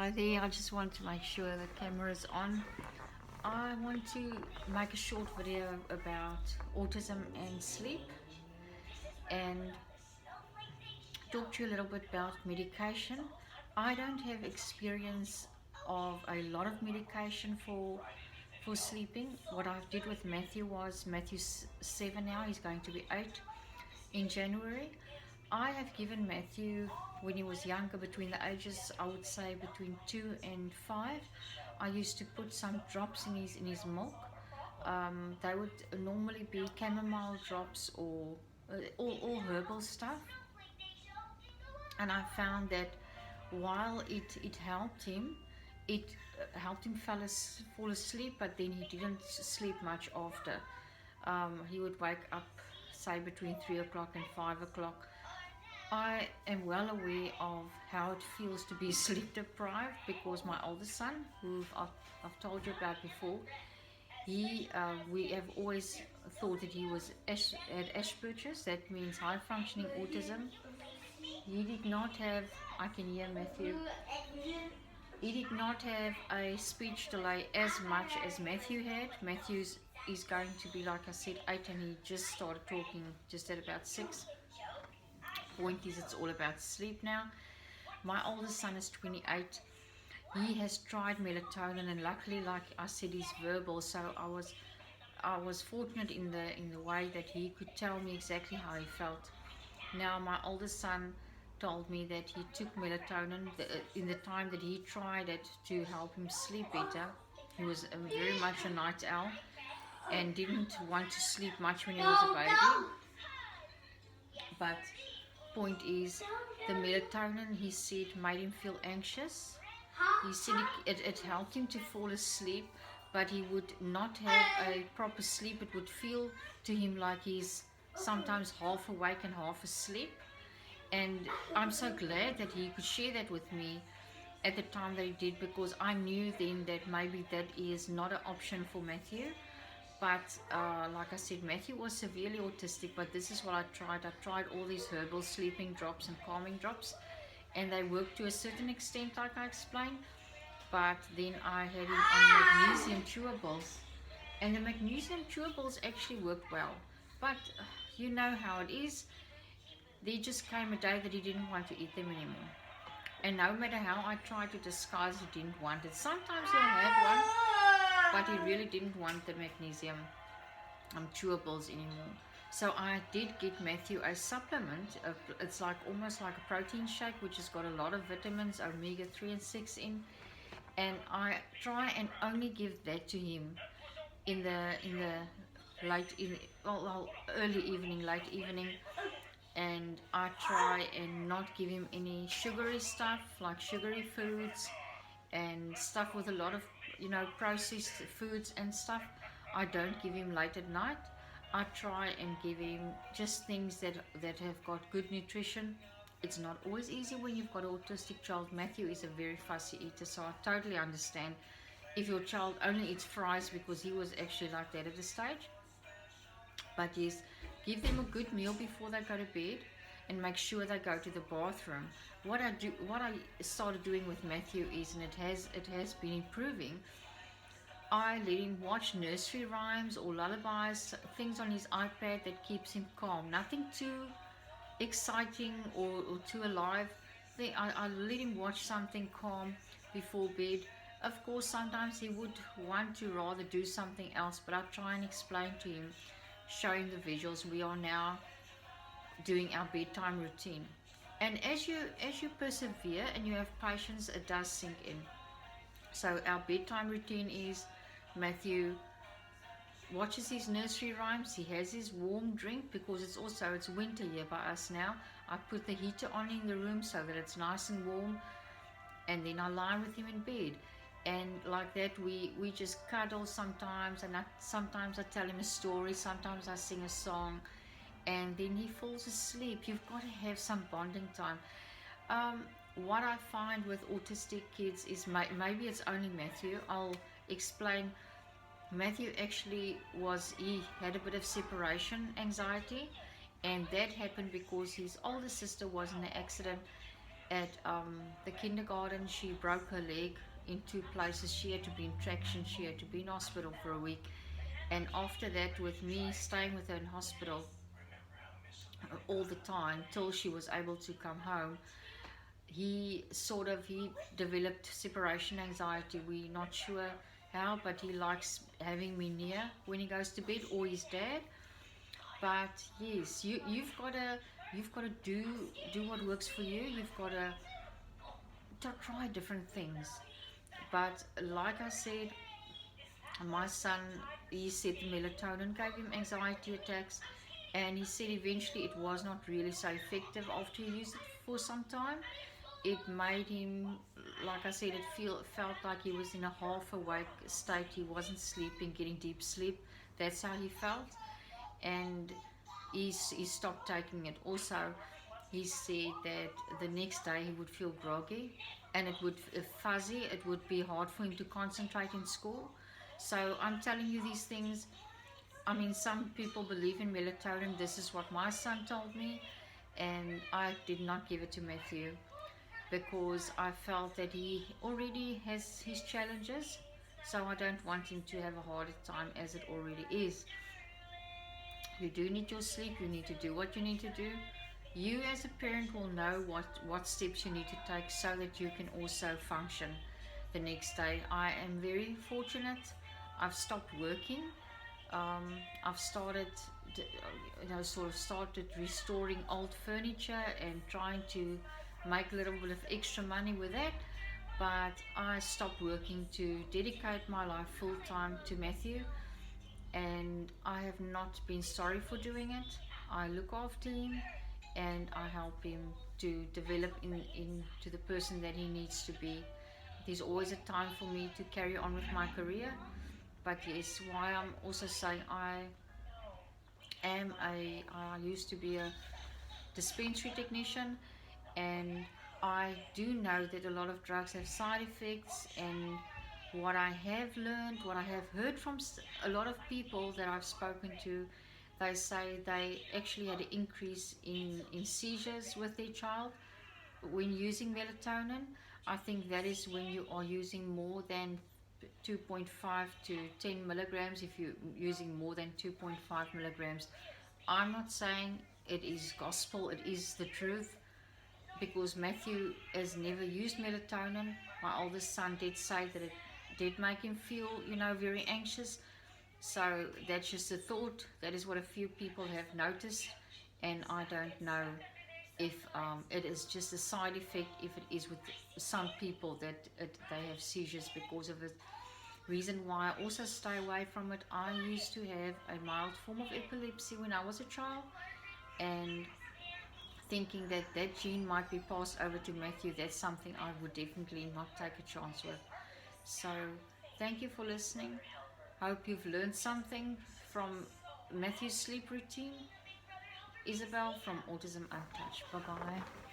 Hi there, I just want to make sure the camera is on. I want to make a short video about autism and sleep and talk to you a little bit about medication. I don't have experience of a lot of medication for sleeping. What I did with Matthew was Matthew's 7 now, he's going to be 8 in January. I have given Matthew, when he was younger, between the ages, I would say between 2 and 5, I used to put some drops in his milk. They would normally be chamomile drops or all herbal stuff. And I found that while it it helped him fall asleep, but then he didn't sleep much after. He would wake up, say, between 3 o'clock and 5 o'clock. I am well aware of how it feels to be sleep deprived because my oldest son, who I've told you about before, we have always thought that he had Asperger's. That means high functioning autism. He did not have, I can hear Matthew, he did not have a speech delay as much as Matthew had. Matthew's is going to be, like I said, 8, and he just started talking just at about 6. Point is, it's all about sleep now. My oldest son is 28. He has tried melatonin, and luckily, like I said, he's verbal, so I was fortunate in the way that he could tell me exactly how he felt. Now my oldest son told me that he took melatonin in the time that he tried it to help him sleep better. He was very much a night owl and didn't want to sleep much when he was a baby. But point is, the melatonin, he said, made him feel anxious. He said it helped him to fall asleep, but he would not have a proper sleep. It would feel to him like he's sometimes half awake and half asleep. And I'm so glad that he could share that with me at the time that he did, because I knew then that maybe that is not an option for Matthew. But like I said, Matthew was severely autistic, but this is what I tried. I tried all these herbal sleeping drops and calming drops, and they worked to a certain extent, like I explained. But then I had him on magnesium chewables, and the magnesium chewables actually worked well. But you know how it is. There just came a day that he didn't want to eat them anymore. And no matter how I tried to disguise he didn't want it. Sometimes he'll have one, but he really didn't want the magnesium chewables anymore. So I did get Matthew a supplement. It's like almost like a protein shake, which has got a lot of vitamins, omega 3 and 6 in. And I try and only give that to him in the early evening, late evening. And I try and not give him any sugary stuff, like sugary foods and stuff with a lot of processed foods and stuff. I don't give him late at night. I try and give him just things that have got good nutrition. It's not always easy when you've got an autistic child. Matthew is a very fussy eater, so I totally understand if your child only eats fries, because he was actually like that at the stage. But yes, give them a good meal before they go to bed, and make sure they go to the bathroom. What I started doing with Matthew is, and it has been improving, I let him watch nursery rhymes or lullabies, things on his iPad that keeps him calm. Nothing too exciting or too alive. I let him watch something calm before bed. Of course, sometimes he would want to rather do something else, but I try and explain to him, showing the visuals. We are now doing our bedtime routine, and as you persevere and you have patience, it does sink in. So our bedtime routine is, Matthew watches his nursery rhymes. He has his warm drink, because it's winter here by us now. I put the heater on in the room so that it's nice and warm, and then I lie with him in bed. And like that, we just cuddle sometimes, and sometimes I tell him a story, sometimes I sing a song, and then he falls asleep. You've got to have some bonding time. What I find with autistic kids is, maybe it's only Matthew, I'll explain. Matthew actually he had a bit of separation anxiety, and that happened because his older sister was in an accident, At the kindergarten, she broke her leg in two places. She had to be in traction, she had to be in hospital for a week. And after that, with me staying with her in hospital all the time till she was able to come home, he developed separation anxiety. We're not sure how, but he likes having me near when he goes to bed, or his dad. But yes, you've got to do what works for you. You've got to try different things. But like I said, my son, he said the melatonin gave him anxiety attacks, and he said eventually it was not really so effective after he used it for some time. It made him, like I said, felt like he was in a half awake state. He wasn't sleeping, getting deep sleep. That's how he felt. And he stopped taking it. Also, he said that the next day he would feel groggy, and it would fuzzy. It would be hard for him to concentrate in school. So I'm telling you these things. I mean, some people believe in melatonin. This is what my son told me, and I did not give it to Matthew because I felt that he already has his challenges, so I don't want him to have a harder time as it already is. You do need your sleep, you need to do what you need to do. You as a parent will know what steps you need to take so that you can also function the next day. I am very fortunate. I've stopped working. I've started, sort of started restoring old furniture and trying to make a little bit of extra money with that. But I stopped working to dedicate my life full time to Matthew, and I have not been sorry for doing it. I look after him and I help him to develop into the person that he needs to be. There's always a time for me to carry on with my career, but yes, why I'm also saying I used to be a dispensary technician, and I do know that a lot of drugs have side effects. And what I have learned, what I have heard from a lot of people that I've spoken to, they say they actually had an increase in seizures with their child when using melatonin. I think that is when you are using more than 2.5 to 10 milligrams. If you're using more than 2.5 milligrams, I'm not saying it is gospel, it is the truth, because Matthew has never used melatonin. My oldest son did say that it did make him feel, very anxious. So that's just a thought. That is what a few people have noticed, and I don't know if it is just a side effect. If it is with some people that they have seizures because of it. Reason why I also stay away from it. I used to have a mild form of epilepsy when I was a child, and thinking that that gene might be passed over to Matthew, that's something I would definitely not take a chance with. So, thank you for listening. Hope you've learned something from Matthew's sleep routine. Isabel from Autism Untouched. Bye bye.